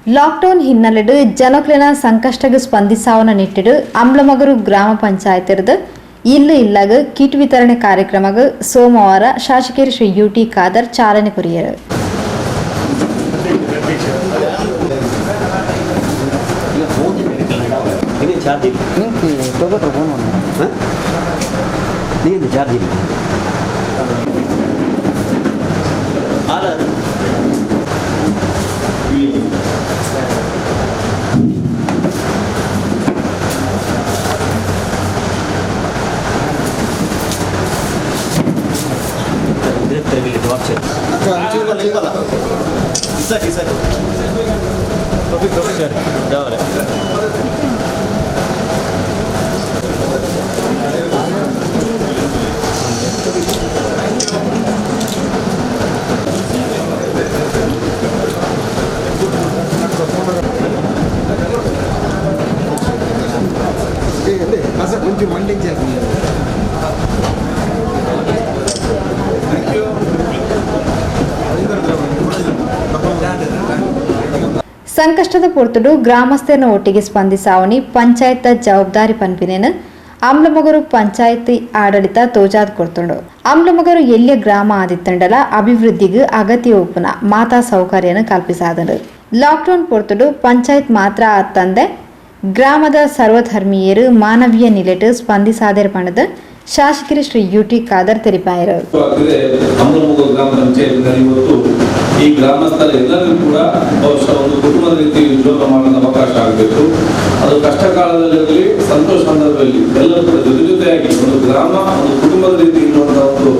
Lockdown ಹಿನ್ನೆಲೆಡು ಜನಕ್ಲೆನ ಸಂಕಷ್ಟಗೆ ಸ್ಪಂದಿಸಾವನ ನಿಟ್ಟಿಡು ಅಂಬ್ಲಮಗರು ಗ್ರಾಮ ಪಂಚಾಯತಿರದ ಇಲ್ಲಾಗ kit ವಿತರಣೆ ಕಾರ್ಯಕ್ರಮಕ್ಕೆ ಸೋಮವಾರ ಶಾಸಕರು ಶ್ರೀ ಯುಟಿ ಖಾದರ್ ಚಾಲನೆ ಕೊರಿಯರು. ಸಂಕಷ್ಟದ ಪೊರ್ತುಡು ಗ್ರಾಮಸ್ಥರನ್ನ ಒಟ್ಟಿಗೆ ಸ್ಪಂದಿಸಾವಣಿ ಪಂಚಾಯತ್ ಜವಾಬ್ದಾರಿ ಪನ್ಪಿನೇನು ಅಂಬ್ಲಮಗರು ಪಂಚಾಯತಿ ಆಡಳಿತ ತೋಜಾದ್ ಕೊಡ್ತುಂಡು. ಅಂಬ್ಲಮಗರು ಎಲ್ಲಿಯ ಗ್ರಾಮ ಆದಿತ್ತಂಡಲ ಅಭಿವೃದ್ಧಿಗೆ ಅಗತ್ಯ ಉಪನ ಮಾತಾ ಸೌಕರ್ಯನ ಕಲ್ಪಿಸಾದರು. ಲಾಕ್ಡೌನ್ ಪೊರ್ತುಡು ಪಂಚಾಯತ್ ಮಾತ್ರ ಆತ್ತಂದೆ ಗ್ರಾಮದ ಸರ್ವಧರ್ಮೀಯರು ಮಾನವೀಯ ನಿಲೆಟ್ ಸ್ಪಂದಿಸಾದರ ಪಣದ ಶಾಸಕರು ಶ್ರೀ ಯುಟಿ ಖಾದರ್ ತಿಳಿಪಾಯರು. ಗ್ರಾಮ ಪಂಚಾಯತ್ನಲ್ಲಿ ಇವತ್ತು ಈ ಗ್ರಾಮಸ್ಥರ ಎಲ್ಲರಿಗೂ ಕೂಡ ಬಹುಶಃ ಒಂದು ಕುಟುಂಬದ ರೀತಿ ಉದ್ಯೋಗ ಮಾಡಲು ಅವಕಾಶ ಆಗಬೇಕು. ಅದು ಕಷ್ಟ ಕಾಲದಲ್ಲಿ ಸಂತೋಷ ಸಂದರ್ಭದಲ್ಲಿ ಎಲ್ಲರೂ ಕೂಡ ಜೊತೆಯಾಗಿ ಒಂದು ಗ್ರಾಮ ಒಂದು ಕುಟುಂಬದ ರೀತಿ ಇರುವಂತಹ ಒಂದು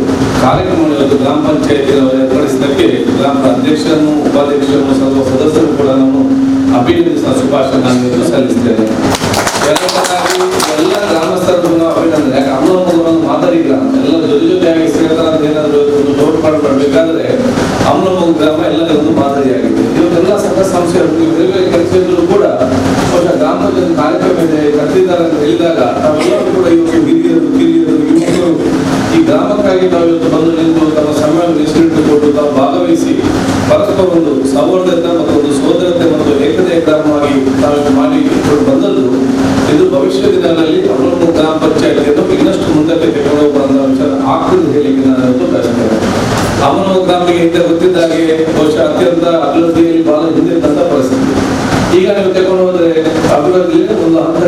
ಕಾರ್ಯಕ್ರಮವನ್ನು ಗ್ರಾಮ ಪಂಚಾಯತಿನ ಏರ್ಪಡಿಸಿದ್ದಕ್ಕೆ ಗ್ರಾಮದ ಅಧ್ಯಕ್ಷರನ್ನು ಉಪಾಧ್ಯಕ್ಷರನ್ನು ಸರ್ವ ಸದಸ್ಯರು ಕೂಡ ನಾನು ಅಭಿನಂದಿಸುವ ಶುಭಾಶಯ ಸಲ್ಲಿಸಿದ್ದೇನೆ. ಎಲ್ಲ ಗ್ರಾಮಸ್ಥರು ಅಭಿನಂದನೆ. ಯಾಕೆ ಅಮ್ಲಮಗವನ್ನು ಮಾತಾಡಿಲ್ಲ ಎಲ್ಲ ಜೊತೆಯಾಗಿ ಸೇರ್ತಾರೆ ಅಂತ ಏನಾದರೂ ಒಂದು ನೋಟ್ ಮಾಡಬೇಕಾದ್ರೆ ಅಮ್ಲಮಗು ಗ್ರಾಮ ಎಲ್ಲರಿಗೂ ಒಂದು ಮಾದರಿಯಾಗಿದೆ. ಇವತ್ತೆಲ್ಲ ಸಂಘ ಸಂಸ್ಥೆಗಳು ಕೆಲಸಗಳು ಕೂಡ ಗ್ರಾಮದ ಕಾರ್ಯಕ್ರಮ ಇದೆ ಕಟ್ಟಿದ್ದಾರೆ ಅಂತ ಹೇಳಿದಾಗ ನಾವೆಲ್ಲರೂ ಕೂಡ ಇವತ್ತು ಹಿರಿಯರು ಕಿರಿಯರು ಯುವಕರು ಈ ಗ್ರಾಮಕ್ಕಾಗಿ ನಾವು ಇವತ್ತು ಬಂದು ನಿಂತು ತಮ್ಮ ಸಮಯವನ್ನು ಮೀಸಲಿಟ್ಟುಕೊಂಡು ತಾವು ಭಾಗವಹಿಸಿ ಪರಸ್ಪರ ಒಂದು ಸೌಹಾರ್ದತೆ ಮತ್ತು ಒಂದು ಸೋದರತೆ ಮತ್ತು ಏಕತೆಯ ಗ್ರಾಮವಾಗಿ ನಾವು ಮಾಡಿಕೊಂಡು ಬಂದದ್ದು ಇದು ಭವಿಷ್ಯ ದಿನಗಳಲ್ಲಿ ಅಮಲಮಗು ಗ್ರಾಮ ಪಂಚಾಯತಿಯನ್ನು ಇನ್ನಷ್ಟು ಮುಂದಕ್ಕೆ ತೆಗೆದುಕೊಂಡು ಬರುವಂತಹ ವಿಚಾರ ಆಗ್ತದೆ ಹೇಳಿಕೆ ನಾನು ಬಯಸ್ತೇನೆ. ಅಮಲಮಗು ಗ್ರಾಮಕ್ಕೆ ಹಿಂದೆ ಗೊತ್ತಿದ್ದಾಗೆ ಬಹುಶಃ ಅತ್ಯಂತ ಅಭಿವೃದ್ಧಿಯಲ್ಲಿ ಬಹಳ ಹಿಂದೆ ತಂದ ಪರಿಸ್ಥಿತಿ. ಈಗ ನೀವು ತಗೊಂಡು ಹೋದ್ರೆ ಅಭಿವೃದ್ಧಿಯಲ್ಲಿ ಒಂದು ಹಂತ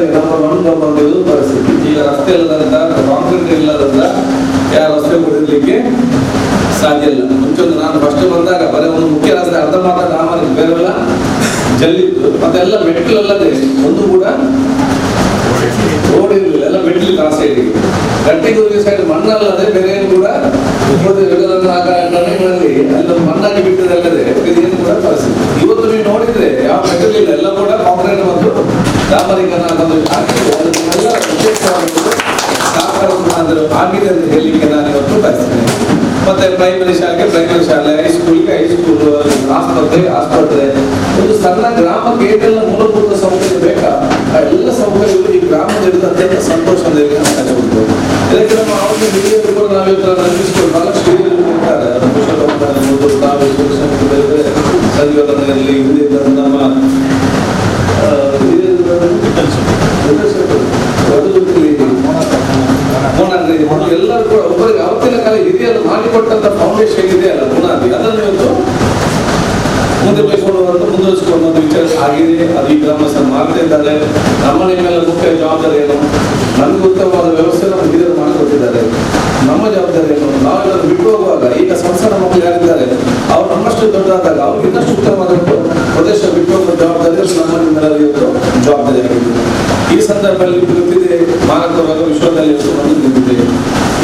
ನಮ್ಮ ಪರಿಸ್ಥಿತಿ. ಈಗ ರಸ್ತೆ ಇಲ್ಲದಂತ ಕಾಂಕ್ರೀಟ್ ಇಲ್ಲದಂತ ಯಾವ ರಸ್ತೆ ಕೊಡಿರ್ಲಿಕ್ಕೆ ಸಾಧ್ಯ ಇಲ್ಲ. ಮುಂಚೊಂದು ನಾನು ಫಸ್ಟ್ ಬಂದಾಗ ಬರೀ ಒಂದು ಮುಖ್ಯ ರಸ್ತೆ ಅರ್ಧ ಮಾತ್ರ ಡಾಮರ್ ಬೇರೆಲ್ಲ ಜಲ್ಲಿತ್ತು ಮತ್ತೆ ಎಲ್ಲ ಮೆಟ್ಲಲ್ಲದೆ ಒಂದು ಕೂಡ ರೋಡ್ ಇರಲಿಲ್ಲ. ಎಲ್ಲ ಮೆಟ್ಲು ಆ ಸೈಡ್ಗೆ ಗಟ್ಟಿಗುರಿಗೆ ಸೈಡ್ ಮಣ್ಣಲ್ಲದೆ ಬೇರೆ ಏನು ಕೂಡ ಅಲ್ಲಿ ಮಣ್ಣಾಗಿ ಬಿಟ್ಟದಲ್ಲದೆ ಏನು ಕೂಡ ಪರಿಸ್ಥಿತಿ. ಇವತ್ತು ನೀವು ನೋಡಿದ್ರೆ ಯಾವ ಮೆಟಲ್ ಇಲ್ಲ, ಎಲ್ಲ ಕೂಡ ಕಾಂಕ್ರೀಟ್ ಮತ್ತು ಡಾಂಬರೀಕರಣ ಎಲ್ಲ ಆಗಿದೆ ಅಂತ ಹೇಳಲಿಕ್ಕೆ ನಾನು ಇವತ್ತು ಬಯಸ್ತೇನೆ. ಮತ್ತೆ ಪ್ರೈಮರಿ ಶಾಲೆ ಹೈಸ್ಕೂಲ್ಗೆ ಹೈಸ್ಕೂಲ್ ಆಸ್ಪತ್ರೆ ಒಂದು ಸಣ್ಣ ಗ್ರಾಮ ಗೇಟೆಲ್ಲ ಮೂಲಭೂತ ಸೌಕರ್ಯ ಬೇಕಾ ಆ ಎಲ್ಲ ಸೌಕರ್ಯಗಳು ಈ ಗ್ರಾಮದಲ್ಲಿ ಅತ್ಯಂತ ಸಂತೋಷದಿಂದ ಇದಕ್ಕೆ ನಮ್ಮ ಅವ್ರಿಗೆ ಹಿರಿಯರು ಕೂಡ ನಾವಿವತ್ತು ನಂಬಿಸ್ಕೊಂಡು ಬಹಳಷ್ಟು ಹಿರಿಯರು ಇರ್ತಾರೆ. ಸಂಘಟನೆಯಲ್ಲಿ ನಮ್ಮ ಎಲ್ಲರೂ ಕೂಡ ಒಬ್ಬರಿಗೆ ಅವತ್ತಿನ ಕಾಲ ಹಿರಿಯರು ಮಾಡಿಕೊಟ್ಟಂತ ಫೌಂಡೇಶನ್ ಇದೆ ಅಲ್ಲ ಬುನಾದಿ, ಅದನ್ನು ಇವತ್ತು ಮುಂದುವರಿಸಿಕೊಂಡು ವಿಚಾರ ಆಗಿದೆ. ಅದು ಈ ಗ್ರಾಮಸ್ಥರು ಮಾಡ್ತಾ ಇದ್ದಾರೆ. ನಮ್ಮ ನಿಮ್ಮೆಲ್ಲ ಮುಖ್ಯ ಜವಾಬ್ದಾರಿ ಏನು? ನಮ್ಗೆ ಉತ್ತಮವಾದ ವ್ಯವಸ್ಥೆ ನಮ್ಮ ಹಿರಿಯರು ಮಾಡಿಕೊಟ್ಟಿದ್ದಾರೆ. ನಮ್ಮ ಜವಾಬ್ದಾರಿ ಏನು? ನಾವೆಲ್ಲರೂ ಬಿಟ್ಟು ಹೋಗುವಾಗ ಈಗ ಸಣ್ಣ ಮಕ್ಕಳು ಯಾರಿದ್ದಾರೆ ಅವ್ರು ನಮ್ಮಷ್ಟು ದೊಡ್ಡದಾದಾಗ ಅವ್ರಿಗೆ ಇನ್ನಷ್ಟು ಉತ್ತಮವಾದ ಪ್ರದೇಶ ಬಿಟ್ಟು ಹೋಗುವ ಜವಾಬ್ದಾರಿ ನಮ್ಮ ನಿಮ್ಮೆಲ್ಲರ ಇವತ್ತು ಜವಾಬ್ದಾರಿ ಆಗಿದೆ. ಈ ಸಂದರ್ಭದಲ್ಲಿ ಗೊತ್ತಿದೆ ಮಾನವರ ವಿಶ್ವದಲ್ಲಿ ನಿಂತಿದೆ.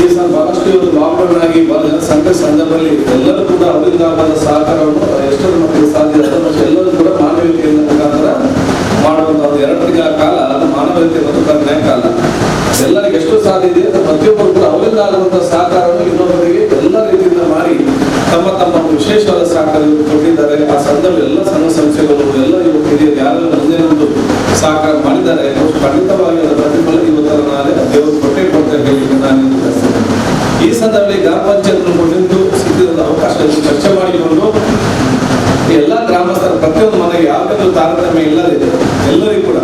ಈ ಬಹಳಷ್ಟು ಇವತ್ತು ಲಾಕ್ಡೌನ್ ಆಗಿ ಬಹಳ ಜನ ಸಂಕಷ್ಟ ಸಂದರ್ಭದಲ್ಲಿ ಎಲ್ಲರೂ ಕೂಡ ಅವರಿಂದ ಆದ ಸಹಕಾರವನ್ನು ಎಷ್ಟರ ಮಟ್ಟಿಗೆ ಸಾಧ್ಯ ಎಲ್ಲರೂ ಕೂಡ ಮಾನವೀಯತೆಯಿಂದ ಮುಖಾಂತರ ಮಾಡುವಂತಹ ಒಂದು 2 ತಿಂಗಳ ಕಾಲ ಅದು ಮಾನವೀಯತೆ ಮತ್ತು ಕರುಣೆಯ ಕಾಲ. ಎಲ್ಲರಿಗೆ ಎಷ್ಟು ಸಾಧ್ಯ ಇದೆ ಪ್ರತಿಯೊಬ್ಬರು ಕೂಡ ಅವರಿಂದ ಆಗುವಂತಹ ಸಹಕಾರವನ್ನು ಇನ್ನೊಬ್ಬರಿಗೆ ಎಲ್ಲ ರೀತಿಯಿಂದ ಮಾಡಿ ತಮ್ಮ ತಮ್ಮ ವಿಶೇಷವಾದ ಸಹಕಾರ ಕೊಟ್ಟಿದ್ದಾರೆ. ಆ ಸಂದರ್ಭ ಎಲ್ಲ ಸಂಘ ಸಂಸ್ಥೆಗಳು ಎಲ್ಲ ಯುವಕ ಹಿರಿಯರು ಯಾರು ಮುಂದೆ ಒಂದು ಸಹಕಾರ ಮಾಡಿದ್ದಾರೆ. ಖಂಡಿತವಾಗಿ ಅದರ ಪ್ರತಿಫಲ ಇವತ್ತರ ನಾಳೆ ದೇವರು ಕೊಟ್ಟೆ ಕೊಡ್ತಾರೆ ಹೇಳಲಿಕ್ಕೆ ನಾನು ಈ ಸಂದರ್ಭದಲ್ಲಿ ಗ್ರಾಮ ಪಂಚಾಯತ್ ಸಿಕ್ಕಿದ ಅವಕಾಶವನ್ನು ಚರ್ಚೆ ಮಾಡಿಕೊಂಡು ಎಲ್ಲ ಗ್ರಾಮಸ್ಥರ ಪ್ರತಿಯೊಂದು ಮನೆಗೆ ಯಾವ ಯಾವತ್ತೂ ತಾರತಮ್ಯ ಇಲ್ಲದೆ ಎಲ್ಲರಿಗೂ ಕೂಡ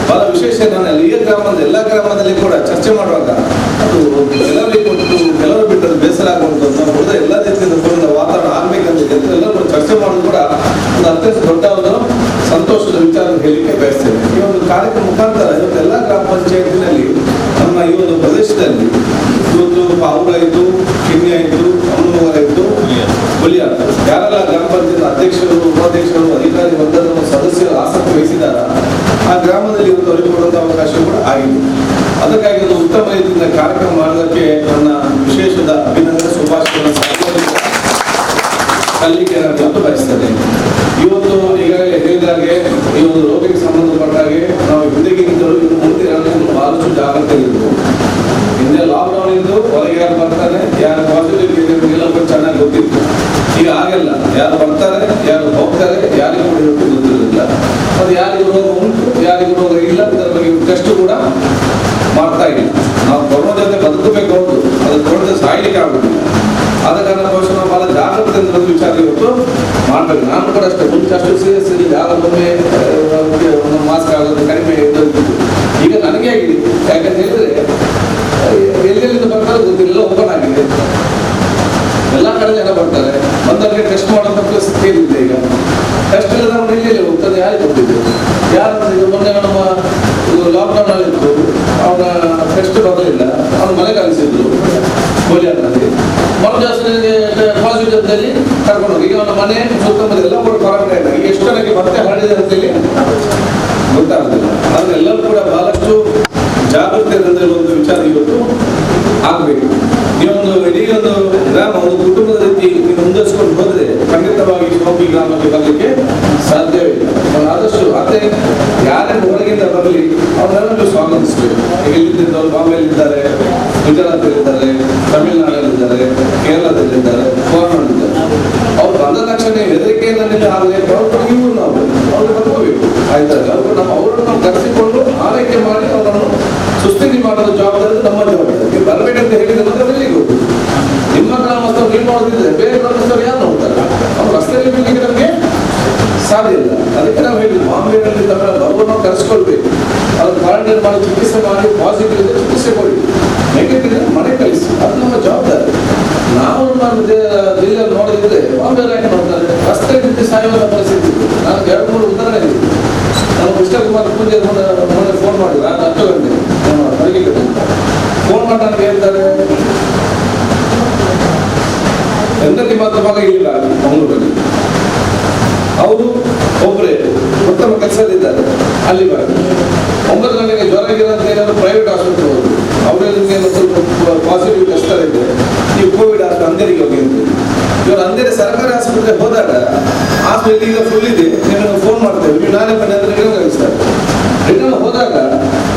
ಬಹಳ ವಿಶೇಷ. ನಾನು ಈ ಗ್ರಾಮದ ಎಲ್ಲ ಗ್ರಾಮದಲ್ಲಿ ಕೂಡ ಚರ್ಚೆ ಮಾಡುವಾಗ ಅದು ಕೆಲವರಿಗೆ ಕೊಟ್ಟು ಕೆಲವರು ಬಿಟ್ಟರೆ ಬೇಸರ ಆಗುವಂಥದ್ದು ನಾವು ಕೂಡ ಎಲ್ಲ ರೀತಿಯಿಂದ ಕೂಡ ವಾತಾವರಣ ಆಗ್ಬೇಕಂತ ಎಲ್ಲರೂ ಚರ್ಚೆ ಮಾಡೋದು ಕೂಡ ಒಂದು ಅತ್ಯಂತ ದೊಡ್ಡ ಒಂದು ಸಂತೋಷದ ವಿಚಾರ ಹೇಳಲಿಕ್ಕೆ ಬಯಸ್ತೇನೆ. ಈ ಒಂದು ಕಾರ್ಯಕ್ರಮ ಮುಖಾಂತರ ಇವತ್ತು ಎಲ್ಲ ಗ್ರಾಮ ಪಂಚಾಯತಿನಲ್ಲಿ ನಮ್ಮ ಈ ಒಂದು ಪ್ರದೇಶದಲ್ಲಿ ಇವತ್ತು ಪಾವೂರು ಆಯಿತು, ಕಿನ್ನಿ ಆಯಿತು, ಅಮ್ಮನೂರು ಆಯಿತು, ಹುಲಿಯಾಟ ಯಾರೆಲ್ಲ ಗ್ರಾಮ ಪಂಚಾಯತ್ ಅಧ್ಯಕ್ಷರು, ಉಪಾಧ್ಯಕ್ಷರು, ಅಧಿಕಾರಿ ವರ್ಗದ ಸದಸ್ಯರು ಆಸಕ್ತಿ ವಹಿಸಿದಾರ ಆ ಗ್ರಾಮದಲ್ಲಿ ಇವತ್ತು ಅವರಿಗೆ ಕೊಡುವಂಥ ಅವಕಾಶ ಕೂಡ ಆಗಿದೆ. ಅದಕ್ಕಾಗಿ ಒಂದು ಉತ್ತಮ ರೀತಿಯಿಂದ ಕಾರ್ಯಕ್ರಮ ಮಾಡೋದಕ್ಕೆ ನನ್ನ ವಿಶೇಷದ ಅಭಿನಂದನೆ ಶುಭಾಶಯಗಳನ್ನು ಸಲ್ಲಿಕೆ ನಾನು ಬಯಸ್ತೇನೆ. ಇವತ್ತು ಈಗಾಗಲೇ ಹೇಳಿದಾಗೆ ಈ ಒಂದು ರೋಗಕ್ಕೆ ಸಂಬಂಧಪಟ್ಟಾಗೆ ನಾವು ಹಿಂದೆಗಿಂತಲೂ ಇನ್ನು ಮುಂದೆ ಬಹಳಷ್ಟು ಜಾಗ್ರತೆ ಇರಬೇಕು. ಹಿಂದೆ ಲಾಕ್ಡೌನ್ ಇದ್ದು ಹೊರಗೆ ಯಾರು ಬರ್ತಾರೆ, ಯಾರು ಪಾಸಿಟಿವ್ ಎಲ್ಲ ಚೆನ್ನಾಗಿ ಗೊತ್ತಿತ್ತು. ಈಗ ಹಾಗೆಲ್ಲ ಯಾರು ಬರ್ತಾರೆ, ಯಾರು ಹೋಗ್ತಾರೆ, ಯಾರಿಗೂ ಕೂಡ ಗೊತ್ತಿರಲಿಲ್ಲ. ಅದು ಯಾರಿಗೂ ರೋಗ ಉಂಟು, ಯಾರಿಗೂ ರೋಗ ಇಲ್ಲ, ಇದರ ಬಗ್ಗೆ ಟೆಸ್ಟ್ ಕೂಡ ಮಾಡ್ತಾ ಇಲ್ಲ. ನಾವು ಕೊರೋನಾ ಜೊತೆ ಬದುಕಬೇಕು, ಹೌದು, ಅದು ಕೊಡದೆ ಸಾಯ್ಲಿಕ್ಕೆ ಆಗುದಿಲ್ಲ. ಆದ ಕಾರಣ ಬಹುಶಃ ನಾವು ಬಹಳ ಜಾಗೃತಿ ಅಂತ ವಿಚಾರ ಇವತ್ತು ಮಾಡ್ಬೇಕು. ನಾನು ಕೂಡ ಅಷ್ಟೇ ಮುಂಚೆ ಅಷ್ಟು ಸೀರಿಯಸ್ ಇರಲಿಲ್ಲ, ಯಾರೊಮ್ಮೆ ಒಂದು ಮಾಸ್ಕ್ ಆಗೋದು ಕಡಿಮೆ ಇದ್ದು. ಈಗ ನನಗೆ ಆಗಿದೆ. ಯಾಕಂತ ಹೇಳಿದ್ರೆ ಎಲ್ಲೆಲ್ಲಿಂದ ಬರ್ತಾರೆ ಗೊತ್ತಿಲ್ಲ, ಓಪನ್ ಆಗಿದೆ, ಎಲ್ಲ ಕಡೆ ಜನ ಬರ್ತಾರೆ. ಬಂದವರಿಗೆ ಟೆಸ್ಟ್ ಮಾಡುವಂಥ ಪರಿಸ್ಥಿತಿ ಏನಿದೆ. ಈಗ ಟೆಸ್ಟ್ ಇಲ್ಲದ ನಾವು ಎಲ್ಲೆಲ್ಲಿ ಹೋಗ್ತದೆ ಯಾರಿಗೆ ಗೊತ್ತಿದೆ. ಯಾರು ಮೊನ್ನೆ ನಮ್ಮ ಲಾಕ್ಡೌನ್ ಅಲ್ಲಿ ಇತ್ತು, ಅವನ ಟೆಸ್ಟ್ ಬರಲಿಲ್ಲ, ಅವನು ಮನೆ ಕಳಿಸಿದ್ರು ಗೋಲಿಯಾಟದಲ್ಲಿ. ಮರುದಿವಸದಲ್ಲಿ ಪಾಸಿಟಿವ್ದಲ್ಲಿ ಕರ್ಕೊಂಡು ಹೋಗಿ ಈಗ ಅವನ ಮನೆ ಸುತ್ತಮುತ್ತ ಎಲ್ಲ ಕೂಡ ಕ್ವಾರಂಟೈನ್ ಆಗಿ ಎಷ್ಟು ಜನಕ್ಕೆ ಮತ್ತೆ ಹರಡಿದೆ ಅಂತೇಳಿ ಗೊತ್ತಾಗುದಿಲ್ಲ. ಆದ್ರೆ ಎಲ್ಲರೂ ಕೂಡ ಬಹಳಷ್ಟು ಜಾಗೃತಿ ಒಂದು ವಿಚಾರ ಇವತ್ತು ಆಗ್ಬೇಕು. ನೀವೊಂದು ಇಡೀ ಒಂದು ಗ್ರಾಮ ಒಂದು ಕುಟುಂಬದ ರೀತಿ ನೀವು ಮುಂದುವರಿಸಿಕೊಂಡು ಹೋದ್ರೆ ಖಂಡಿತವಾಗಿ ಶಿವಮೊಗ್ಗ ಗ್ರಾಮಕ್ಕೆ ಬರಲಿಕ್ಕೆ ಸಾಧ್ಯವೇ ಇಲ್ಲ. ಆದಷ್ಟು ಅದೇ ಯಾರೇ ಹೊರಗಿಂದ ಬರಲಿ ಅವರೆಲ್ಲರೂ ಸ್ವಾಗತಿಸಬೇಕು. ಈಗ ಇಲ್ಲಿದ್ದವರು ಬಾಂಬೆಯಲ್ಲಿದ್ದಾರೆ, ಗುಜರಾತಲ್ಲಿದ್ದಾರೆ, ತಮಿಳುನಾಡಲ್ಲಿದ್ದಾರೆ, ಕೇರಳದಲ್ಲಿದ್ದಾರೆ, ಗೋವಾದಲ್ಲಿದ್ದಾರೆ. ಅವ್ರು ಬಂದ ತಕ್ಷಣ ಹೆದರಿಕೆಯಿಂದ ಆಗಬೇಕು. ಅವ್ರು ಇವರು ನಾವು ಅವ್ರು ಬರ್ಕೋಬೇಕು, ಆಯ್ತಾರೆ. ಅವರು ಅವರನ್ನು ನಾವು ಕರೆಸಿಕೊಂಡು ಆರೈಕೆ ಮಾಡಿ ಅವರನ್ನು ಸುಸ್ಥಿತಿ ಮಾಡೋದು ಜವಾಬ್ದಾರಿ ನಮ್ಮ ಜವಾಬ್ದಾರಿ. ನೀವು ಬರಬೇಕಂತ ಹೇಳಿದ್ರೆ ಎಲ್ಲಿಗೆ ಹೋಗುದು? ನಿಮ್ಮ ಗ್ರಾಮಸ್ಥರು ನೀವು ನೋಡೋದಿದ್ರೆ ಬೇರೆ ಗ್ರಾಮಸ್ಥರು ಯಾರು ನೋಡ್ತಾರೆ? ಅವ್ರು ರಸ್ತೆಯಲ್ಲಿ ಬೀಳಿಗೆ ನಮಗೆ ಸಾಧ್ಯ ಇಲ್ಲ. ಅದಕ್ಕೆ ನಾವು ಹೇಳಿದ್ವಿ, ಬಾಂಬೆಯಲ್ಲಿ ತಮ್ಮ ಅವ್ರನ್ನ ಕರೆಸ್ಕೊಳ್ಬೇಕು. ಅವ್ರು ಕ್ವಾರಂಟೈನ್ ಮಾಡಿ ಚಿಕಿತ್ಸೆ ಮಾಡಿ ಪಾಸಿಟಿವ್ ಇದ್ರೆ ಚಿಕಿತ್ಸೆ ಕೊಡಿ, ನೆಗೆಟಿವ್ ಇದ್ರೆ ಮನೆ ಕಳಿಸಿ. ಅದು ನಮ್ಮ ಜವಾಬ್ದಾರಿ. ನಾವು ನಮ್ಮ ಜಿಲ್ಲೆಯಲ್ಲಿ ನೋಡಿದ್ರೆ ಬಾಂಬೆ ಯಾಕೆ ನೋಡ್ತಾರೆ? ರಸ್ತೆ ಬಿದ್ದು ಸಾಯುವ ಪರಿಸ್ಥಿತಿ. ನಾನು 2-3 ಉದಾಹರಣೆ ಇದೆ. ನಾವು ಕೃಷ್ಣಕುಮಾರ್ ಪೂಜೆ ಮೊನ್ನೆ ಫೋನ್ ಮಾಡಿದ್ರು, 10 ಗಂಟೆ ಹೊರಗೆ ಫೋನ್ ಮಾಡಿ ನನಗೆ ಹೇಳ್ತಾರೆ, ಹೆಂಡತಿ ಮತ್ತು ಮಗ ಇಲ್ಲ ಮಂಗಳೂರಲ್ಲಿ. ಅವರು ಒಬ್ಬರೇ ಉತ್ತಮ ಕೆಲಸದಿದ್ದಾರೆ. ಅಲ್ಲಿ ಬರ 9 ಗಂಟೆಗೆ ಜ್ವರ ಗಿರಂತ ಏನಾದ್ರು ಪ್ರೈವೇಟ್ ಆಸ್ಪತ್ರೆ ಹೋದ್ರು. ಅವರಲ್ಲಿ ನಿಮಗೆ ಸ್ವಲ್ಪ ಪಾಸಿಟಿವ್ ಟೆಸ್ಟ್ ಇದೆ, ನೀವು ಕೋವಿಡ್ ಆಸ್ಪತ್ರೆ ಅಂಧೇರಿಗೆ ಹೋಗಿ ಅಂತ. ಇವರು ಅಂಧೇರಿ ಸರ್ಕಾರಿ ಆಸ್ಪತ್ರೆಗೆ ಹೋದಾಗ ಆಸ್ಪತ್ರೆ ಈಗ ಫುಲ್ ಇದೆ, ನಿಮಗೆ ಫೋನ್ ಮಾಡ್ತೇವೆ, ನೀವು ನಾಳೆ ಬನ್ನಿ ಅಂದ್ರೆ ರಿಟರ್ನ್ ಕಳಿಸ್ತಾರೆ. ರಿಟರ್ನ್ ಹೋದಾಗ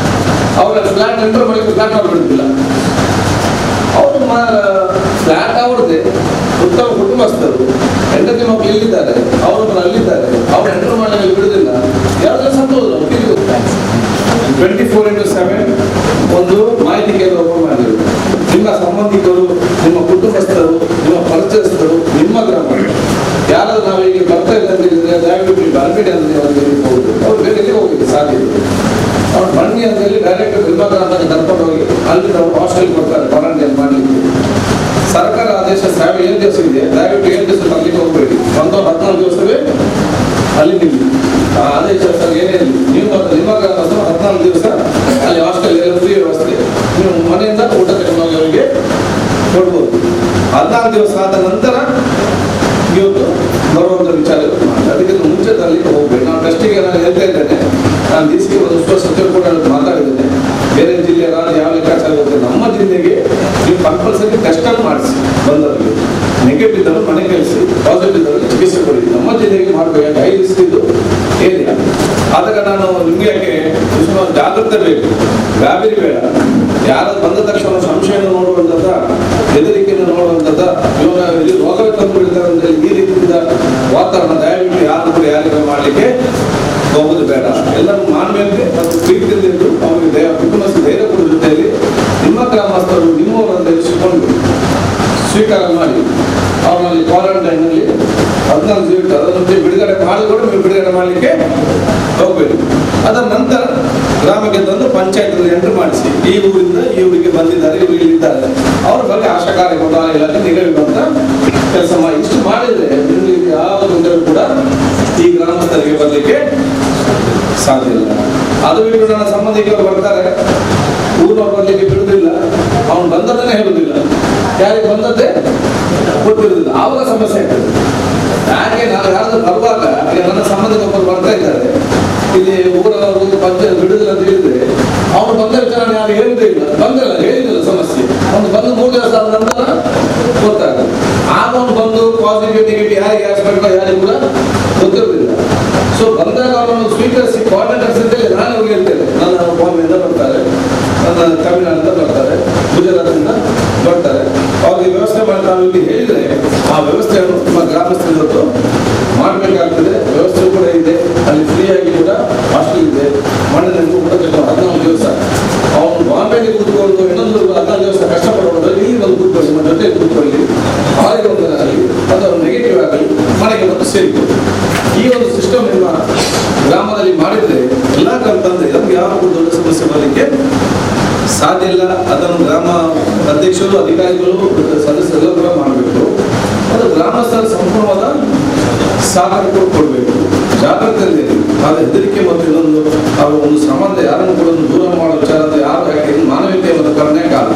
ಅವರ ಫ್ಲಾಟ್ ಎಂಟರ್ ಮಾಡಿ ಫ್ಲಾಟ್ ಮಾಡ್ಬಿಡ್ತಿಲ್ಲ. ಅವರು ಫ್ಲಾಟ್ ಅವ್ರದ್ದೇ, ಉತ್ತಮ ಕುಟುಂಬಸ್ಥರು, ಹೆಂಡತಿ ಮಕ್ಕಳು ಇಲ್ಲಿದ್ದಾರೆ, ಅವರೊಬ್ಬರು ಅಲ್ಲಿದ್ದಾರೆ, ಅವ್ರು ಎಂಟರ್ ಮಾಡಲಿಕ್ಕೆ ಬಿಡುದಿಲ್ಲ. ಯಾರು ಸಂತೋಷ 24/7 ಒಂದು ಮಾಹಿತಿ ಕೇಂದ್ರ ಓಪನ್ ಮಾಡಿದ್ರು. ನಿಮ್ಮ ಸಂಬಂಧಿಕರು, ನಿಮ್ಮ ಕುಟುಂಬಸ್ಥರು, ನಿಮ್ಮ ಪರಿಚಯಸ್ಥರು, ನಿಮ್ಮ ಗ್ರಾಮ ಯಾರಾದ್ರೂ ನಾವು ಈಗ ಬರ್ತಾ ಇಲ್ಲ ಅಂತ ಹೇಳಿದ್ರೆ ದಯವಿಟ್ಟು ಬರಬೇಡಿ ಅಂತ ಅವ್ರಿಗೆ ಹೋಗುದು. ಅವ್ರು ಬೇರೆ ಎಲ್ಲಿ ಹೋಗಿದ್ದು ಸಾಧ್ಯ ಇದೆ. ಅವ್ರು ಬನ್ನಿ ಅಂತ ಹೇಳಿ ಡೈರೆಕ್ಟ್ ನಿಮ್ಮ ಗ್ರಾಮಕ್ಕೆ ಕರ್ಕೊಂಡು ಹೋಗಿ ಅಲ್ಲಿ ನಾವು ಹಾಸ್ಟೆಲ್ ಕೊಡ್ತಾರೆ ಕ್ವಾರಂಟೈನ್ ಮಾಡಲಿಕ್ಕೆ. ಸರ್ಕಾರ ಆದೇಶ 7 ದಿವಸ ಇದೆ, ದಯವಿಟ್ಟು 7 ದಿವಸ ತರಲಿಕ್ಕೆ ಹೋಗ್ಬೇಡಿ. 14 ದಿವಸವೇ ಅಲ್ಲಿ ನಿಲ್ಲಿ. ಆ ಆದೇಶ ಏನೇನು ನೀವು ನಿಮ್ಮ ಗ್ರಾಮಸ್ಥರು 14 ದಿವಸ ಅಲ್ಲಿ ಹಾಸ್ಟೆಲ್ ಎಲ್ಲ ಫ್ರೀ ವ್ಯವಸ್ಥೆ, ನೀವು ಮನೆಯಿಂದ ಊಟ ತಗೊಂಡು ಹೋಗಿ ಅವರಿಗೆ ಕೊಡ್ಬೋದು. 14 ದಿವಸ ಆದ ನಂತರ ಇವತ್ತು ಬರುವಂಥ ವಿಚಾರ. ಅದಕ್ಕಿಂತ ಮುಂಚೆ ತರಲಿಕ್ಕೆ ಹೋಗ್ಬೇಕು. ನಾವು ಟೆಸ್ಟಿಗೆ ನಾನು ಹೇಳ್ತಾ ಇದ್ದೇನೆ, ನಾನು ಡಿಸಿಗೆ ಒಂದು ಸಚಿವರು ಕೂಡ ಮಾತಾಡಿದ್ದೇನೆ. ಬೇರೆ ಜಿಲ್ಲೆ ರಾಜ್ಯ ಯಾವ ಲೆಕ್ಕಾಚಾರ ಇರುತ್ತೆ, ನಮ್ಮ ಜಿಲ್ಲೆಗೆ ನೀವು ಕಂಪಲ್ಸರಿ ಟೆಸ್ಟ್ ಅನ್ನು ಮಾಡಿಸಿ. ಬಂದವರಿಗೆ ನೆಗೆಟಿವ್ ಇದ್ದರೂ ಮನೆ ಕಳಿಸಿ, ಪಾಸಿಟಿವ್ ಇದ್ದರೂ ಚಿಕಿತ್ಸೆ ಕೊಡಿ. ನಮ್ಮ ಜಿಲ್ಲೆಗೆ ಮಾಡಬೇಕು. 5 ದಿವಸದ್ದು ಏನಿಲ್ಲ. ಆದಾಗ ನಾನು ನಿಮಗೆ ಯಾಕೆ ಜಾಗೃತೆ ಬೇಕು, ಗಾಬರಿ ಬೇಡ. ಯಾರು ಬಂದ ತಕ್ಷಣ ಸಂಶಯವನ್ನು ನೋಡುವಂಥದ್ದ, ಹೆದರಿಕೆಯನ್ನು ನೋಡುವಂಥದ್ದ, ಇವನ ಇಲ್ಲಿ ರೋಗವೇ ತಂದು ಬಿಡ್ತಾರೆ ಅಂತ ಹೇಳಿ ಈ ರೀತಿಯಿಂದ ವಾತಾವರಣ ದಯವಿಟ್ಟು ಯಾರು ಕೂಡ ಯಾರಿಗೂ ಮಾಡಲಿಕ್ಕೆ ಹೋಗೋದು ಬೇಡ. ಎಲ್ಲರೂ ಮಾನವೀಯತೆ ಮತ್ತು ಪ್ರೀತಿಯಿಂದ ಇದ್ದು ಅವರಿಗೆ ಕುಟುಂಬಸ್ಥರು ಧೈರ್ಯ ಕೊಡೋ ಜೊತೆಯಲ್ಲಿ ನಿಮ್ಮ ಗ್ರಾಮಸ್ಥರು ನಿಮ್ಮವರನ್ನು ಎನಿಸಿಕೊಂಡು ಸ್ವೀಕಾರ ಮಾಡಿ ಅವರಲ್ಲಿ ಕ್ವಾರಂಟೈನಲ್ಲಿ 14 ದಿವಸ ಅದನ್ನು ಬಿಡುಗಡೆ ಮಾಡಿ ಕೂಡ ನೀವು ಬಿಡುಗಡೆ ಮಾಡಲಿಕ್ಕೆ ಹೋಗ್ಬೇಕು. ಅದರ ನಂತರ ಗ್ರಾಮಕ್ಕೆ ತಂದು ಪಂಚಾಯತ್ ಎಂಟ್ರಿ ಮಾಡಿಸಿ ಈ ಊರಿಂದ ಈ ಊರಿಗೆ ಬಂದಿದ್ದಾರೆ, ಇವರು ಇಲ್ಲಿದ್ದಾರೆ, ಅವ್ರ ಬಗ್ಗೆ ಆಶಾ ಕಾರ್ಯಕರ್ತ ಇಲಾಖೆ ನಿಗದಿವಂತ ಕೆಲಸ ಮಾಡಿ ಇಷ್ಟು ಮಾಡಿದ್ರೆ ನಿಮಗೆ ಯಾವ ತೊಂದರೆ ಕೂಡ ಈ ಗ್ರಾಮಸ್ಥರಿಗೆ ಬರಲಿಕ್ಕೆ ಸಾಧ್ಯ ಇಲ್ಲ. ಅದು ಬಿಟ್ಟು ನನ್ನ ಸಂಬಂಧಿಕರು ಬರ್ತಾರೆ, ಊರಿನವ್ರು ಬರ್ಲಿಕ್ಕೆ ಬಿಡುವುದಿಲ್ಲ, ಅವನು ಬಂದದ್ದನ್ನೇ ಹೇಳುವುದಿಲ್ಲ, ಯಾರಿಗೆ ಬಂದದ್ದೇ ಗೊತ್ತಿರುವುದಿಲ್ಲ, ಆವಾಗ ಸಮಸ್ಯೆ ಆಗ್ತದೆ. ಯಾಕೆ ನಾನು ಯಾರಾದ್ರೂ ಬರುವಾಗ ಈಗ ನನ್ನ ಸಂಬಂಧಿಕರು ಬರ್ತಾ ಇದ್ದಾರೆ, ಇಲ್ಲಿ ಊರವರು ಪಂಚಾಯತ್ ಬಿಡುದಿಲ್ಲ ಅಂತ ಹೇಳಿದ್ರೆ ಅವನು ಬಂದ ವಿಚಾರ ಯಾರು ಹೇಳುವುದೇ ಇಲ್ಲ, ಬಂದಲ್ಲ ಹೇಳಿದಿಲ್ಲ ಸಮಸ್ಯೆ, ಅವನು ಬಂದು 3 ದಿವಸ ಆದ ನಂತರ ಗೊತ್ತಾಗುತ್ತೆ. ಆಗ ಅವನು ಬಂದು ಪಾಸಿಟಿವ್ ನೆಗೆಟಿವ್ ಯಾರಿಗೆ ಹಾಕ್ಸ್ಬೇಕು ಯಾರಿಗೂ ಕೂಡ ಗೊತ್ತಿರುವುದಿಲ್ಲ. ಸೊ ಬಂದಾಗ ಅವರನ್ನು ಸ್ವೀಕರಿಸಿ ಕೋಆರ್ಡಿನೇಟರ್ಸ್ ಅಂತೇಳಿ ನಾನು ಅವ್ರಿಗೆ ಹೇಳ್ತೇನೆ, ನನ್ನ ಬಾಂಬೆಯಿಂದ ಬರ್ತಾರೆ, ನನ್ನ ತಮಿಳುನಾಡಿಂದ ಬರ್ತಾರೆ, ಗುಜರಾತಿಂದ ಬರ್ತಾರೆ, ಅವ್ರಿಗೆ ವ್ಯವಸ್ಥೆ ಮಾಡಿ ನಾವು ಇಲ್ಲಿ ಹೇಳಿದ್ರೆ ಆ ವ್ಯವಸ್ಥೆಯನ್ನು ನಮ್ಮ ಗ್ರಾಮಸ್ಥರು ಮಾಡಬೇಕಾಗ್ತದೆ. ವ್ಯವಸ್ಥೆ ಕೂಡ ಇದೆ, ಅಲ್ಲಿ ಫ್ರೀಯಾಗಿ ಕೂಡ ಹಾಸ್ಟೆಲ್ ಇದೆ, ಮಣ್ಣಿನ ಊಟ 14 ದಿವಸ ಅವನು ಬಾಂಬೆಗೆ ಕೂತ್ಕೊಂಡು ಇನ್ನೊಂದು 14 ದಿವಸ ಕಷ್ಟಪಡುವುದು, ಇಲ್ಲಿ ಒಂದು ಕೂತ್ಕೊಳ್ಳಿ, ನಮ್ಮ ಜೊತೆ ಕೂತ್ಕೊಳ್ಳಿ, ಅವರಿಗೆ ಒಂದು ಆಗಲಿ ಅಥವಾ ನೆಗೆಟಿವ್ ಆಗಲಿ ಮನೆಗೆ ಬಂದು ಸೇರಿಕೊಂಡು ಈ ಒಂದು ಸಿಸ್ಟಮ್ ನಿಮ್ಮ ಗ್ರಾಮದಲ್ಲಿ ಮಾಡಿದ್ರೆ ಎಲ್ಲ ತಂದ್ರೆ ನಮ್ಗೆ ಯಾವ ದೊಡ್ಡ ಸಮಸ್ಯೆ ಬರಲಿಕ್ಕೆ ಸಾಧ್ಯ ಇಲ್ಲ. ಅದನ್ನು ಗ್ರಾಮ ಅಧ್ಯಕ್ಷರು, ಅಧಿಕಾರಿಗಳು, ಸದಸ್ಯರೆಲ್ಲ ಕೂಡ ಮಾಡಬೇಕು. ಅದು ಗ್ರಾಮಸ್ಥರ ಸಂಪೂರ್ಣವಾದ ಸಹಕಾರ ಕೊಡಬೇಕು, ಜಾಗೃತಿಯಲ್ಲಿ. ಆದ ಹೆದರಿಕೆ ಮತ್ತು ಇನ್ನೊಂದು ಅವರು ಒಂದು ಸಂಬಂಧ ಯಾರನ್ನು ಕೂಡ ದೂರ ಮಾಡೋ ವಿಚಾರ ಯಾರು, ಯಾಕೆ ಮಾನವೀಯತೆ ಒಂದು ಕರ್ಣೆ ಕಾಲ.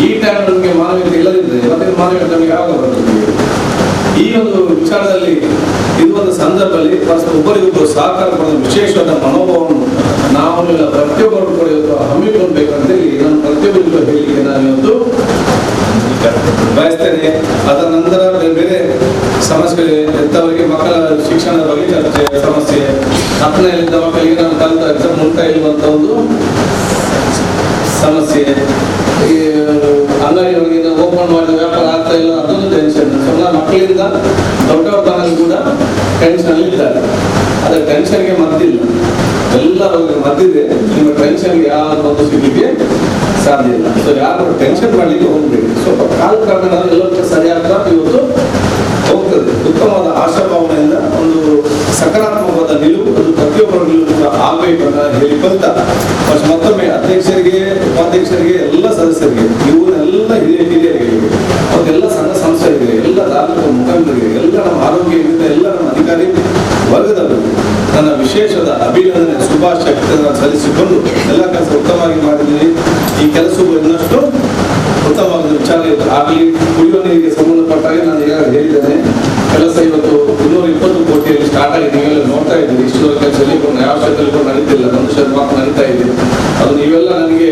ಈ ಟೈಮ್ ನಮಗೆ ಮಾನವೀಯತೆ ಇಲ್ಲದಿದ್ದರೆ ಮತ್ತೆ ಮಾನವೀಯತೆ ನಮಗೆ ಯಾವಾಗ ಬರ್ತದೆ? ಈ ಒಂದು ವಿಚಾರದಲ್ಲಿ ಇದು ಒಂದು ಸಂದರ್ಭದಲ್ಲಿ ಒಬ್ಬರಿಗೊಬ್ಬರು ಸಹಕಾರ ಕೊಡೋದು ವಿಶೇಷವಾದ ಮನೋಭಾವವನ್ನು ನಾವು ಪ್ರತಿಯೊಬ್ಬರು ಕೂಡ ಇವತ್ತು ಹಮ್ಮಿಕೊಳ್ಬೇಕಂತೇಳಿ ನಾನು ಪ್ರತಿಯೊಬ್ಬರಿಗೂ ಹೇಳಿಕೆ ನಾನು ಇವತ್ತು ಬಯಸ್ತೇನೆ. ಅದರ ನಂತರ ಬೇರೆ ಸಮಸ್ಯೆ ಎತ್ತವರಿಗೆ ಮಕ್ಕಳ ಶಿಕ್ಷಣದ ಬಗ್ಗೆ ಚರ್ಚೆ, ಸಮಸ್ಯೆ 10ನೇಲಿದ್ದ ಮಕ್ಕಳಿಗೆ ನಾನು ಕಲಿತ ಎಕ್ಸಾಮ್ ಮುಕ್ತಾ ಇರುವಂತ ಒಂದು ಸಮಸ್ಯೆ, ಈ ಅಂಗಡಿಯವರಿಗೆ ಓಪನ್ ಮಾಡಿದ ವ್ಯಾಪಾರ ಆಗ್ತಾ ಇಲ್ಲ ಅದೊಂದು ಟೆನ್ಷನ್. ಸಣ್ಣ ಮಕ್ಕಳಿಂದ ದೊಡ್ಡವರ ತನಕ ಕೂಡ ಟೆನ್ಷನ್ ಇದ್ದಾರೆ. ಅದರ ಟೆನ್ಷನ್ಗೆ ಮದ್ದಿಲ್ಲ, ಎಲ್ಲರಿಗೆ ಮದ್ದಿದೆ. ನಿಮ್ಮ ಟೆನ್ಷನ್ಗೆ ಯಾರು ಸಿಗಲಿಕ್ಕೆ ಸಾಧ್ಯ ಇಲ್ಲ. ಸೊ ಯಾರು ಟೆನ್ಷನ್ ಮಾಡಲಿಕ್ಕೆ ಹೋಗ್ಬೇಕು. ಸ್ವಲ್ಪ ಕಾಲ ಕ್ರಮೇಣ ಎಲ್ಲರಿಗೂ ಸರಿಯಾದ ಇವತ್ತು ಹೋಗ್ತದೆ. ಉತ್ತಮವಾದ ಆಶಾಭಾವನೆಯಿಂದ ಒಂದು ಸಕಾರಾತ್ಮಕವಾದ ನಿಲುವು ಅದು ಪ್ರತಿಯೊಬ್ಬರ ನಿಲುವು ಆಗಬೇಕು ಅಂತ ಹೇಳಿಕೊಂತ ಮತ್ತೊಮ್ಮೆ ಅಧ್ಯಕ್ಷರಿಗೆ, ಉಪಾಧ್ಯಕ್ಷರಿಗೆ, ಎಲ್ಲ ಸದಸ್ಯರಿಗೆ, ಇವರೆಲ್ಲ ಹಿರಿಯರಿಗೆ, ಅವರೆಲ್ಲ ಸಂಘ ಸಂಸ್ಥೆಗಳಿಗೆ, ಎಲ್ಲ ತಾಲೂಕು ಮುಖಂಡರಿಗೆ, ಎಲ್ಲ ನಮ್ಮ ಆರೋಗ್ಯ ವಿವಿಧ ಎಲ್ಲ ನಮ್ಮ ಅಧಿಕಾರಿ ವರ್ಗದವರು ನನ್ನ ವಿಶೇಷದ ಅಭಿನಂದನೆ, ಶುಭಾಶಯಗಳನ್ನು ಸಲ್ಲಿಸಿಕೊಂಡು ಎಲ್ಲ ಕೆಲಸ ಉತ್ತಮವಾಗಿ ಮಾಡಿದ್ದೀವಿ. ಈ ಕೆಲಸವು ಇನ್ನಷ್ಟು ಉತ್ತಮವಾದ ವಿಚಾರ ಆಗಲಿ. ಕುಡಿಯುವ ನೀರಿಗೆ ಸಂಬಂಧಪಟ್ಟಾಗ ನಾನು ಈಗ ಹೇಳಿದ್ದೇನೆ, ಕೆಲಸ ಇವತ್ತು 220 ಕೋಟಿಯಲ್ಲಿ ಸ್ಟಾರ್ಟ್ ಆಗಿದೆ. ನೀವೆಲ್ಲ ನೋಡ್ತಾ ಇದ್ದೀರಿ, ಇಷ್ಟು ಕೆಲಸ ಯಾವ ಕ್ಷೇತ್ರದಲ್ಲಿ ಕೂಡ ನಡೀತಿಲ್ಲ, ಒಂದು ಕ್ಷೇತ್ರ ಮಾತ್ರ ನಡೀತಾ ಇದೆ. ಅದು ನೀವೆಲ್ಲ ನನಗೆ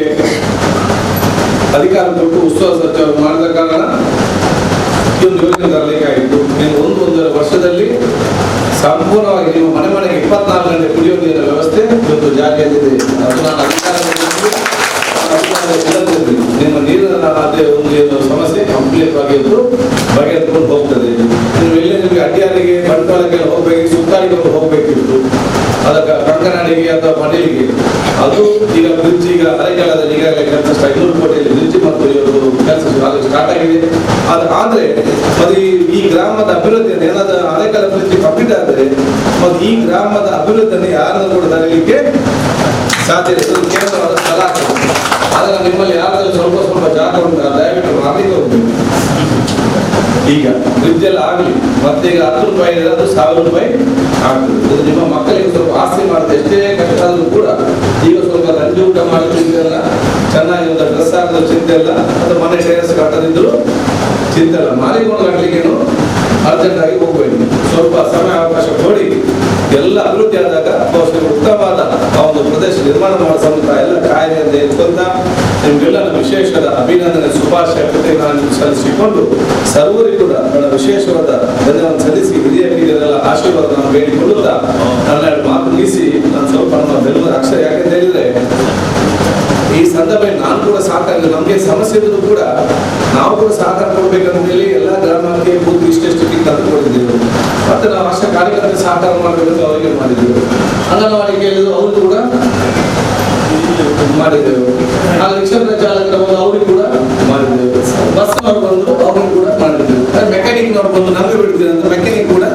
ಅಧಿಕಾರ ಕೊಟ್ಟು ಉತ್ಸವ ಸತ್ಯ ಮಾಡಿದ ಕಾರಣ ಇದೊಂದು ಯೋಜನೆ ತರಲಿಕ್ಕಾಗಿತ್ತು. ನೀವು 1-1.5 ವರ್ಷದಲ್ಲಿ ಸಂಪೂರ್ಣವಾಗಿ ನಿಮ್ಮ ಮನೆ ಮನೆಗೆ 24 ಗಂಟೆ ಕುಡಿಯುವ ನೀರಿನ ವ್ಯವಸ್ಥೆ ಇವತ್ತು ಜಾರಿಯಲ್ಲಿದೆ. ಅದು ನಾನು ನಿಮ್ಮ ನೀರಿನ ಅದೇ ಒಂದು ಸಮಸ್ಯೆ ಕಂಪ್ಲೀಟ್ ಆಗಿ ಬಗೆಹರಿಕೊಂಡು ಹೋಗ್ತದೆ. ನೀವು ಎಲ್ಲೇ ನಿಮಗೆ ಅಡ್ಡಿಯಾರಿಗೆ ಬಂಟ್ವಾಳಕ್ಕೆ ಹೋಗ್ಬೇಕು, ಸುತ್ತಾಡಿಕೊಂಡು ಹೋಗ್ಬೇಕಿತ್ತು, ಅದಕ್ಕೆ ಕಂಕನಾಡಿಗೆ ಅಥವಾ ಮನೆಗೆ, ಅದು ಈಗ ಬ್ರಿಡ್ಜ್ ಈಗ ಅರೆಕಾಲದಲ್ಲಿ ಈಗಾಗಲೇ ಕೆಲಸ 500 ಕೋಟಿಯಲ್ಲಿ ಬ್ರಿಡ್ಜ್ ಮತ್ತು ಕೆಲಸ ಸ್ಟಾರ್ಟ್ ಆಗಿದೆ. ಆದ್ರೆ ಅದು ಈ ಗ್ರಾಮದ ಅಭಿವೃದ್ಧಿಯನ್ನು ಏನಾದರೂ ಅರೆಕಾಲ ಬ್ರಿಡ್ಜ್ ಕಂಪ್ಲೀಟ್ ಆದರೆ ಮತ್ತು ಈ ಗ್ರಾಮದ ಅಭಿವೃದ್ಧಿಯನ್ನು ಯಾರನ್ನು ಕೂಡ ತರಲಿಕ್ಕೆ ಸಾಧ್ಯ ಇದೆ. ಕೇಂದ್ರವಾದ ಸ್ಥಳ ಆಗ್ತದೆ. ಆದರೆ ನಿಮ್ಮಲ್ಲಿ ಯಾರಾದ್ರೂ ಸ್ವಲ್ಪ ಜಾಗ ಉಂಟು, ದಯವಿಟ್ಟು ಮಾಡಲಿಕ್ಕೆ ಹೋಗ್ಬೇಕು. ಈಗ ಬ್ರಿಡ್ಜ್ ಎಲ್ಲ ಆಗಲಿ, ಮತ್ತೆ ಈಗ 10 ರೂಪಾಯಿ ಇದೆ, ಅದು 1000 ರೂಪಾಯಿ ಆಗ್ತದೆ. ಅದು ನಿಮ್ಮ ಮಕ್ಕಳಿಗೆ ಸ್ವಲ್ಪ ಆಸ್ತಿ ಮಾಡಿದ್ರೆ ಎಷ್ಟೇ ಕಷ್ಟ ಆದ್ರೂ ಕೂಡ ಈಗ ಸ್ವಲ್ಪ ರಂಜು ಊಟ ಮಾಡಿ ಚಿಂತೆ ಇಲ್ಲ, ಚೆನ್ನಾಗಿ ಒಂದು ಡ್ರೆಸ್ ಹಾಕಿದ್ರೆ ಚಿಂತೆ ಇಲ್ಲ, ಅದು ಮನೆ ಟೆರೆಸ್ ಕಟ್ಟದಿದ್ರು ಚಿಂತೆ ಇಲ್ಲ. ಮಾಲಿಕೊಂಡು ಕಟ್ಟಲಿಕ್ಕೇನು ಅರ್ಜೆಂಟ್ ಆಗಿ ಹೋಗ್ಬೇಕು. ಸ್ವಲ್ಪ ಸಮಯ ಅವಕಾಶ ಕೊಡಿ. ಎಲ್ಲ ಅಭಿವೃದ್ಧಿ ಆದಾಗ ಉತ್ತಮವಾದ ಆ ಒಂದು ಪ್ರದೇಶ ನಿರ್ಮಾಣ ಮಾಡಿಸುವಂತ ಎಲ್ಲ ಕಾಯ್ದೆಯಿಂದ ಇಟ್ಕೊಂತ ನಿಮ್ಗೆಲ್ಲ ವಿಶೇಷದ ಅಭಿನಂದನೆ, ಶುಭಾಶಯ ನಾನು ಸಲ್ಲಿಸಿಕೊಂಡು ಸರ್ವರಿಗೂ ಕೂಡ ನನ್ನ ವಿಶೇಷವಾದ ಧನ್ಯವಾದ ಸಲ್ಲಿಸಿ ಹಿರಿಯರಿಗೆಲ್ಲ ಆಶೀರ್ವಾದ ನಾನು ಬೇಡಿಕೊಳ್ಳುತ್ತಾ ನನ್ನ ಮಾತು ಮುಗಿಸಿ ನಾನು ಸ್ವಲ್ಪ ನಮ್ಮ ಬೆಂಗಳೂರು ಅಕ್ಷರ ಯಾಕೆಂತ ಹೇಳಿದ್ರೆ ಈ ಸಂದರ್ಭದಲ್ಲಿ ನಾನು ಕೂಡ ಸಹಕಾರ, ನಮಗೆ ಸಮಸ್ಯೆ ಇದ್ರು ಕೂಡ ನಾವು ಕೂಡ ಸಹಕಾರ ಕೊಡ್ಬೇಕಂತ ಹೇಳಿ ಎಲ್ಲ ಗ್ರಾಮಕ್ಕೆ ಬೂತ್ ಇಷ್ಟೆಷ್ಟು ತಂದು ಕೊಟ್ಟಿದ್ದೇವೆ. ಮತ್ತೆ ನಾವು ಆಶಾ ಕಾರ್ಯಕರ್ತರ ಸಹಕಾರ ಮಾಡಬೇಕಂತ ಅವರಿಗೆ ಮಾಡಿದ್ದೇವೆ. ಅಂಗನವಾಡಿ ಕೇಳಿದ್ರು ಅವರು ಕೂಡ ಮಾಡಿದ್ದೇವೆ. ಆ ರಿಕ್ಷಾ ಚಾಲಕರ ಬಂದು ಅವ್ರಿಗೆ ಕೂಡ ಮಾಡಿದ್ದೇವೆ. ಬಸ್ ನವರು ಬಂದು ಅವ್ರಿಗೆ ಕೂಡ ಮಾಡಿದ್ದೇವೆ. ಮೆಕ್ಯಾನಿಕ್ ನವರು ಬಂದು ನಮಗೆ ಬಿಡ್ತೀವಿ ಅಂತ ಮೆಕ್ಯಾನಿಕ್ ಕೂಡ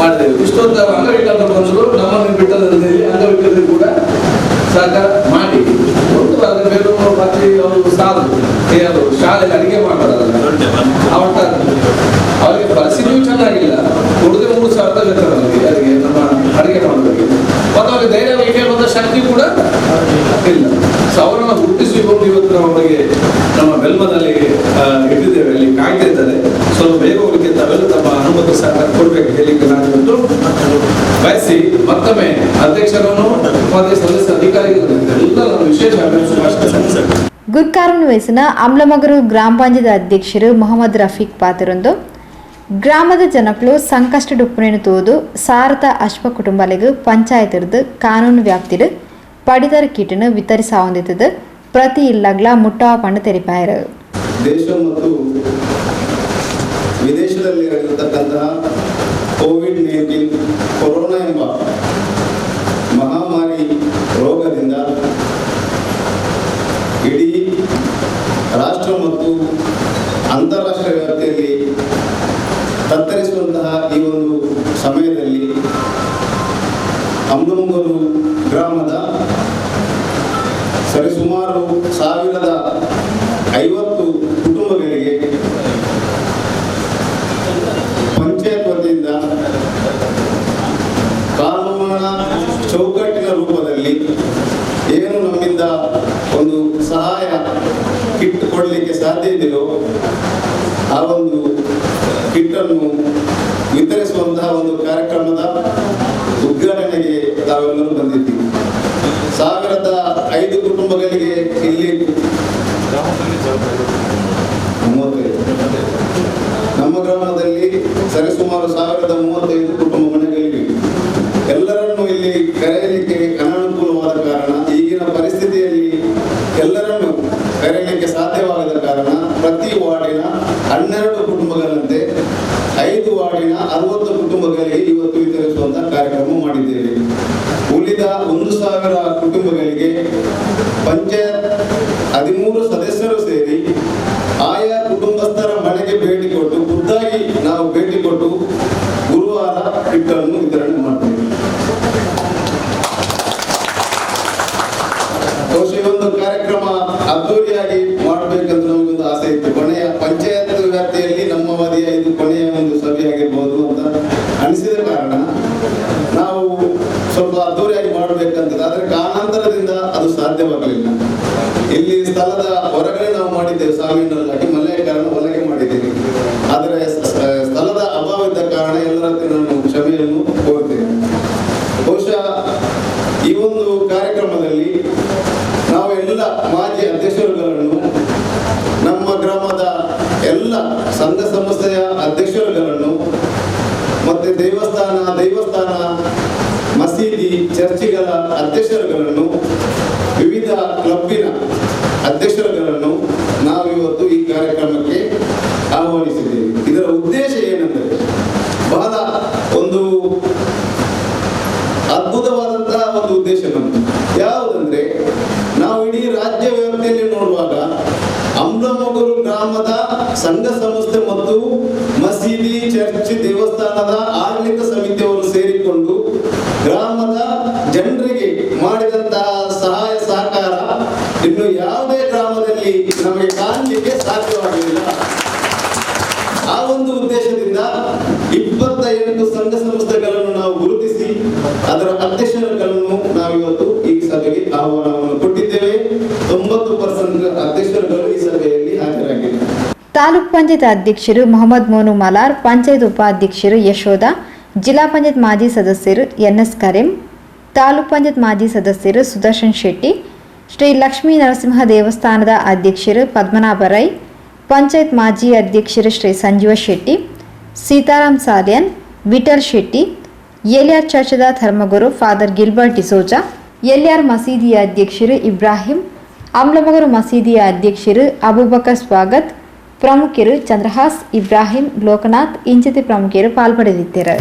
ಮಾಡಿದ್ದೇವೆ. ಇಷ್ಟೊಂದು ಅಂಗಡಿ ಬಂದ್ರು ನಮ್ಮನ್ನು ಬಿಟ್ಟದ್ದು ತನಕ ಮಾಡಿ ಒಂದು ವಾರದ ಬೇರೆ ಮತ್ತೆ ಅವರು ಸಾಲು ಯಾರು ಶಾಲೆಗೆ ಅಡಿಗೆ ಮಾಡೋದಲ್ಲ ಅವರಿಗೆ ಪರಿಸ್ಥಿತಿಯೂ ಚೆನ್ನಾಗಿಲ್ಲ. ಉಳಿದ 3,000 ವೇತನ ಅವರಿಗೆ ಅದಕ್ಕೆ ನಮ್ಮ ಅಡಿಗೆ ಮಾಡೋದಕ್ಕೆ ಮತ್ತು ಅವರಿಗೆ ಧೈರ್ಯ ಕೇಳುವಂಥ ಶಕ್ತಿ ಕೂಡ ಇಲ್ಲ. ಸೊ ಅವರನ್ನು ಗುರುತಿಸಿಕೊಂಡು ಇವತ್ತು ನಾವು ಅವರಿಗೆ ನಮ್ಮ ಬೆಲ್ಮನಲ್ಲಿ ಇಟ್ಟಿದ್ದೇವೆ, ಅಲ್ಲಿ ಕಾಯ್ತಾ ಇದ್ದಾರೆ. ಸ್ವಲ್ಪ ಬೇಗ ಹೋಗಲಿಕ್ಕೆ ತಾವೆಲ್ಲ ತಮ್ಮ ಅನುಮತಿ ಸಹ ಕೊಡಬೇಕು ಹೇಳಿಕ್ಕೆ ನಾನು ಇವತ್ತು ಬಯಸಿ ಮತ್ತೊಮ್ಮೆ ಅಧ್ಯಕ್ಷರನ್ನು ಉಪಾಧ್ಯಕ್ಷ ಸದಸ್ಯ ಅಧಿಕಾರಿಗಳು ಎಲ್ಲ ನಾನು ವಿಶೇಷ ಗುರ್ಕಾರನ್ ವಯಸ್ಸಿನ ಅಮ್ಲಮಗರು ಗ್ರಾಮ ಪಂಚಾಯತ್ ಅಧ್ಯಕ್ಷರು ಮೊಹಮ್ಮದ್ ರಫೀಕ್ ಪಾತ್ರರೊಂದು ಗ್ರಾಮದ ಜನಗಳು ಸಂಕಷ್ಟ ಡುಪ್ಪುನೇನು ತೋದು ಸಾರಥ ಅಶ್ವ ಕುಟುಂಬಲಿಗೆ ಪಂಚಾಯತ್ ಕಾನೂನು ವ್ಯಾಪ್ತಿಡು ಪಡಿತರ ಕಿಟ್ನು ವಿತರಿಸಾವಂದಿದ್ದು ಪ್ರತಿ ಇಲ್ಲಗ್ಲ ಮುಟ್ಟಾವ ಪಂಡು ತೆರಿಪಾಯರು. ದೇಶ ಮತ್ತು ವಿದೇಶದಲ್ಲಿ ಇರತಕ್ಕಂತಹ ಕೋವಿಡ್-19 ಕೊರೋನಾ ಎಂಬ ಮಹಾಮಾರಿ ರೋಗದಿಂದ ಇಡೀ ರಾಷ್ಟ್ರ ಮತ್ತು ಅಂತಾರಾಷ್ಟ್ರೀಯ ವ್ಯಾಪ್ತಿಯಲ್ಲಿ ತತ್ತರಿಸುವಂತಹ ಈ ಒಂದು ಸಮಯದಲ್ಲಿ ಅಮ್ಲಮಗೂರು ಗ್ರಾಮದ ಸರಿಸುಮಾರು 1,050 ಕುಟುಂಬಗಳಿಗೆ ಪಂಚಾಯತ್ ವತಿಯಿಂದ ಕಾನೂನಿನ ಚೌಕಟ್ಟಿನ ರೂಪದಲ್ಲಿ ಏನು ನಮ್ಮಿಂದ ಒಂದು ಸಹಾಯ ಕಿಟ್ ಕೊಡಲಿಕ್ಕೆ ಸಾಧ್ಯ ಇದೆಯೋ ಆ ಒಂದು ಕಿಟ್ಟನ್ನು ವಿತರಿಸುವಂತಹ ಒಂದು ಕಾರ್ಯಕ್ರಮದ ಉದ್ಘಾಟನೆಗೆ ತಾವೆಲ್ಲರೂ ಬಂದಿದ್ದೀವಿ. 1,005 ಕುಟುಂಬಗಳಿಗೆ ಇಲ್ಲಿ 35 ನಮ್ಮ ಗ್ರಾಮದಲ್ಲಿ ಸರಿಸುಮಾರು 1,035 ಕುಟುಂಬ ಮನೆಗಳಿವೆ. ಎಲ್ಲರನ್ನೂ ಇಲ್ಲಿ ಕರೆಯಲಿಕ್ಕೆ ಅನಾನುಕೂಲವಾದ ಕಾರಣ, ಈಗಿನ ಪರಿಸ್ಥಿತಿಯಲ್ಲಿ ಎಲ್ಲರನ್ನೂ ಕರೆಯಲಿಕ್ಕೆ ಸಾಧ್ಯವಾಗದ ಕಾರಣ ಪ್ರತಿ ವಾರ್ಡಿನ 12 ಕುಟುಂಬಗಳಂತೆ 5 ವಾರ್ಡಿನ 60 ಕುಟುಂಬಗಳಿಗೆ ಇವತ್ತು ವಿತರಿಸುವಂತಹ ಕಾರ್ಯಕ್ರಮ ಮಾಡಿದ್ದೇವೆ. ಉಳಿದ 1,000 ಕುಟುಂಬಗಳಿಗೆ ಪಂಚಾಯತ್ 13 ಸದಸ್ಯರು ಸೇರಿ ಆಯಾ ಕುಟುಂಬಸ್ಥರ ಮನೆಗೆ ಭೇಟಿ ಕೊಟ್ಟು ಖುದ್ದಾಗಿ ನಾವು ಭೇಟಿ ಕೊಟ್ಟು ಗುರುವಾರ ಕಿಟ್ಟನ್ನು ವಿತರಣೆ ಮಾಡ್ತೇವೆ. ಬಹುಶಃ ಈ ಒಂದು ಕಾರ್ಯಕ್ರಮ ಅದ್ದೂರಿಯಾಗಿ ಮಾಡಬೇಕಂತ ನಮಗೊಂದು ಆಸೆ ಇತ್ತು. ಕೊನೆಯ ಪಂಚಾಯತ್ ವ್ಯಾಪ್ತಿಯಲ್ಲಿ ನಮ್ಮ ಅವಧಿಯ ಇದು ಕೊನೆಯ ಒಂದು ಸಭೆಯಾಗಿರ್ಬೋದು ಅಂತ ಅನಿಸಿದ ಕಾರಣ ನಾವು ಸ್ವಲ್ಪ ಅದ್ದೂರಿಯಾಗಿ ಮಾಡಬೇಕಂತ, ಆದರೆ ಕಾರಣಾಂತರದಿಂದ ಅದು ಸಾಧ್ಯವಾಗಲಿಲ್ಲ. ಇಲ್ಲಿ ಸ್ಥಳದ ಹೊರಗಡೆ ನಾವು ಮಾಡಿದ್ದೇವೆ, ಸಾವಿನಲ್ಲಾಗಿ ಮಳೆಯ ಕಾರಣ ಒಳಗೆ ಮಾಡಿದ್ದೇವೆ. ಆದರೆ ಸ್ಥಳದ ಅಭಾವದ ಕಾರಣ ಎಲ್ಲರ ಹತ್ರ ನಾನು ಕ್ಷಮೆಯನ್ನು ಕೋರ್ತೇನೆ. ಬಹುಶಃ ಈ ಒಂದು ಕಾರ್ಯಕ್ರಮದಲ್ಲಿ ನಾವೆಲ್ಲ ಮಾಜಿ ಅಧ್ಯಕ್ಷರುಗಳನ್ನು, ನಮ್ಮ ಗ್ರಾಮದ ಎಲ್ಲ ಸಂಘ ಸಂಸ್ಥೆಯ ಅಧ್ಯಕ್ಷರುಗಳನ್ನು, ಮತ್ತೆ ದೇವಸ್ಥಾನ ಮಸೀದಿ ಚರ್ಚಿಗಳ ಅಧ್ಯಕ್ಷರುಗಳನ್ನು, ವಿವಿಧ ಕ್ಲಬ್ಬಿನ ಅಧ್ಯಕ್ಷರುಗಳನ್ನು ನಾವಿವತ್ತು ಈ ಕಾರ್ಯಕ್ರಮಕ್ಕೆ ಆಹ್ವಾನಿಸಿದ್ದೇವೆ. ಇದರ ಉದ್ದೇಶ ಏನೆಂದರೆ ಬಹಳ ಒಂದು ಅದ್ಭುತವಾದಂತಹ ಒಂದು ಉದ್ದೇಶ ನಮ್ಮದು. ಯಾವುದಂದ್ರೆ ನಾವು ಇಡೀ ರಾಜ್ಯ ವ್ಯಾಪ್ತಿಯಲ್ಲಿ ನೋಡುವಾಗ ಅಮ್ಲಮಗೂರು ಗ್ರಾಮದ ಸಂಘ ಸಂಸ್ಥೆ ಮತ್ತು ಮಸೀದಿ ಚರ್ಚ್ ದೇವಸ್ಥಾನದ ಆಡಳಿತ ಸಮಿತಿಯವರು ಸೇರಿಕೊಂಡು ಗ್ರಾಮದ ಜನರಿಗೆ ಮಾಡಿದಂತಹ ಸಹಾಯ ಸಹಕಾರ ಇನ್ನು ಯಾವುದೇ ಗ್ರಾಮದಲ್ಲಿ ನಮಗೆ ಕಾಣಲಿಕ್ಕೆ ಸಾಧ್ಯವಾಗಿಲ್ಲ. ಆ ಒಂದು ಉದ್ದೇಶದಿಂದ 28 ಸಂಘ ಸಂಸ್ಥೆಗಳನ್ನು ನಾವು ಗುರುತಿಸಿ ಅದರ ಅಧ್ಯಕ್ಷರುಗಳನ್ನು ನಾವಿವತ್ತು ಈ ಸಭೆಗೆ ಆಹ್ವಾನವನ್ನು ಕೊಟ್ಟಿದ್ದೇವೆ. 90% ಅಧ್ಯಕ್ಷರುಗಳು ಈ ಸಭೆಯಲ್ಲಿ ಹಾಜರಾಗಿದ್ದಾರೆ. ತಾಲೂಕ್ ಪಂಚಾಯತ್ ಅಧ್ಯಕ್ಷರು ಮೊಹಮ್ಮದ್ ಮೋನು ಮಲಾರ್, ಪಂಚಾಯತ್ ಉಪಾಧ್ಯಕ್ಷರು ಯಶೋಧ, ಜಿಲ್ಲಾ ಪಂಚಾಯತ್ ಮಾಜಿ ಸದಸ್ಯರು ಎನ್ಎಸ್ ಕರೀಂ, ತಾಲೂಕ್ ಪಂಚಾಯತ್ ಮಾಜಿ ಸದಸ್ಯರು ಸುದರ್ಶನ್ ಶೆಟ್ಟಿ, ಶ್ರೀ ಲಕ್ಷ್ಮೀ ನರಸಿಂಹ ದೇವಸ್ಥಾನದ ಅಧ್ಯಕ್ಷರು ಪದ್ಮನಾಭ ರೈ, ಪಂಚಾಯತ್ ಮಾಜಿ ಅಧ್ಯಕ್ಷರು ಶ್ರೀ ಸಂಜೀವ ಶೆಟ್ಟಿ, ಸೀತಾರಾಮ್ ಸಾಲಿಯನ್, ವಿಠಲ್ ಶೆಟ್ಟಿ, ಎಲ್ಆರ್ ಚರ್ಚದ ಧರ್ಮಗುರು ಫಾದರ್ ಗಿಲ್ಬರ್ಟ್ ಡಿಸೋಜಾ, ಎಲ್ಆರ್ ಮಸೀದಿಯ ಅಧ್ಯಕ್ಷರು ಇಬ್ರಾಹಿಂ, ಅಮ್ಲಮಗರು ಮಸೀದಿಯ ಅಧ್ಯಕ್ಷರು ಅಬೂಬಕರ್ ಸ್ವಾಗತ್, ಪ್ರಮುಖರು ಚಂದ್ರಹಾಸ್, ಇಬ್ರಾಹಿಂ, ಲೋಕನಾಥ್ ಇಂಚಿತಿ ಪ್ರಮುಖರು ಪಾಲ್ಪಡಲಿದ್ದಾರೆ.